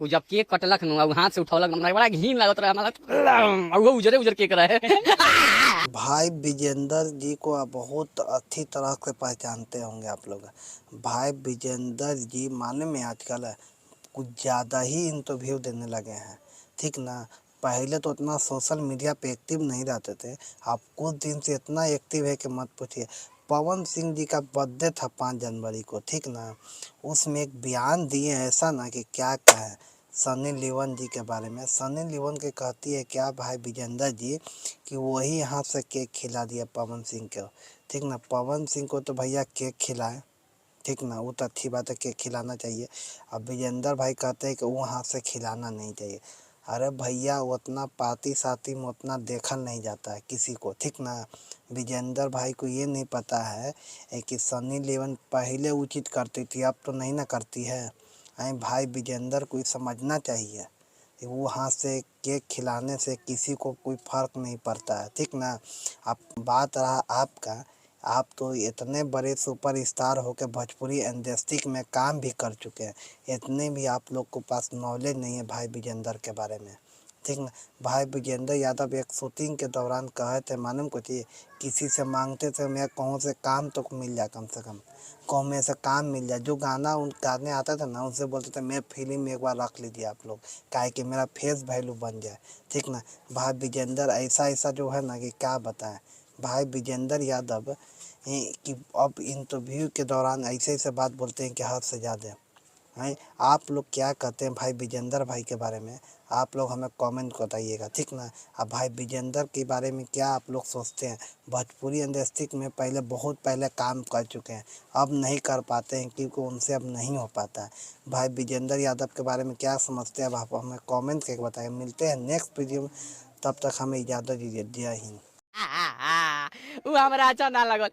उ जब केक कटलक न उ हाथ से उठौलक हमरा बड़ा घिन लागत रहे हमरा वो उजरे उजर केक रहे। भाई विजेंदर जी को आप बहुत अच्छी तरह से पहचानते होंगे आप लोग। भाई विजेंदर जी माने में आजकल कुछ ज़्यादा ही इंटरव्यू देने लगे हैं, ठीक ना। पहले तो उतना सोशल मीडिया पे एक्टिव नहीं रहते थे, आप कुछ दिन से इतना एक्टिव है कि मत पूछिए। पवन सिंह जी का बर्थडे था 5 जनवरी को, ठीक ना। उसमें एक बयान दिए ऐसा ना कि क्या कहें सनी लियोन जी के बारे में। सनी लियोन के कहती है क्या भाई विजेंदर जी कि वही हाथ से केक खिला दिया पवन सिंह को, ठीक ना। पवन सिंह को तो भैया केक खिलाए, ठीक ना, वो तो अच्छी बात है, केक खिलाना चाहिए। अब विजेंदर भाई कहते हैं कि वो हाथ से खिलाना नहीं चाहिए। अरे भैया उतना पार्टी सार्टी में उतना देखा नहीं जाता है किसी को, ठीक ना। विजेंदर भाई को ये नहीं पता है कि सनी लियोन पहले उचित करती थी, अब तो नहीं ना करती है। अरे भाई विजेंदर को समझना चाहिए, वो हाथ से केक खिलाने से किसी को कोई फ़र्क नहीं पड़ता है, ठीक ना। अब बात रहा आपका, आप तो इतने बड़े सुपरस्टार हो के भोजपुरी इंडस्ट्री में काम भी कर चुके हैं, इतने भी आप लोग को पास नॉलेज नहीं है भाई विजेंदर के बारे में, ठीक ना। भाई विजेंद्र यादव एक शूटिंग के दौरान कहे थे, मालूम को चाहिए किसी से मांगते थे मैं कहूँ से काम तो मिल जाए, कम से कम कहूँ में से काम मिल जाए। जो गाना उन गाने आता था ना उनसे बोलते थे मैं फिल्म में एक बार रख लीजिए आप लोग, काहे कि मेरा फेस वैल्यू बन जाए, ठीक ना। भाई विजेंद्र ऐसा ऐसा जो है ना कि क्या बताएं। भाई विजेंद्र यादव कि अब इंटरव्यू के दौरान ऐसे ऐसे बात बोलते हैं कि हद से ज़्यादा हैं। आप लोग क्या कहते हैं भाई विजेंद्र भाई के बारे में, आप लोग हमें कमेंट बताइएगा, ठीक ना। अब भाई विजेंद्र के बारे में क्या आप लोग सोचते हैं। भोजपुरी इंडस्ट्री में पहले बहुत पहले काम कर चुके हैं, अब नहीं कर पाते हैं क्योंकि उनसे अब नहीं हो पाता है। भाई विजेंद्र यादव के बारे में क्या समझते हैं अब आप हमें कमेंट करके बताइए। मिलते हैं नेक्स्ट वीडियो में, तब तक हमें इजाज़त दीजिए। जय हिंद। उ हमरा अच्छा ना लगल।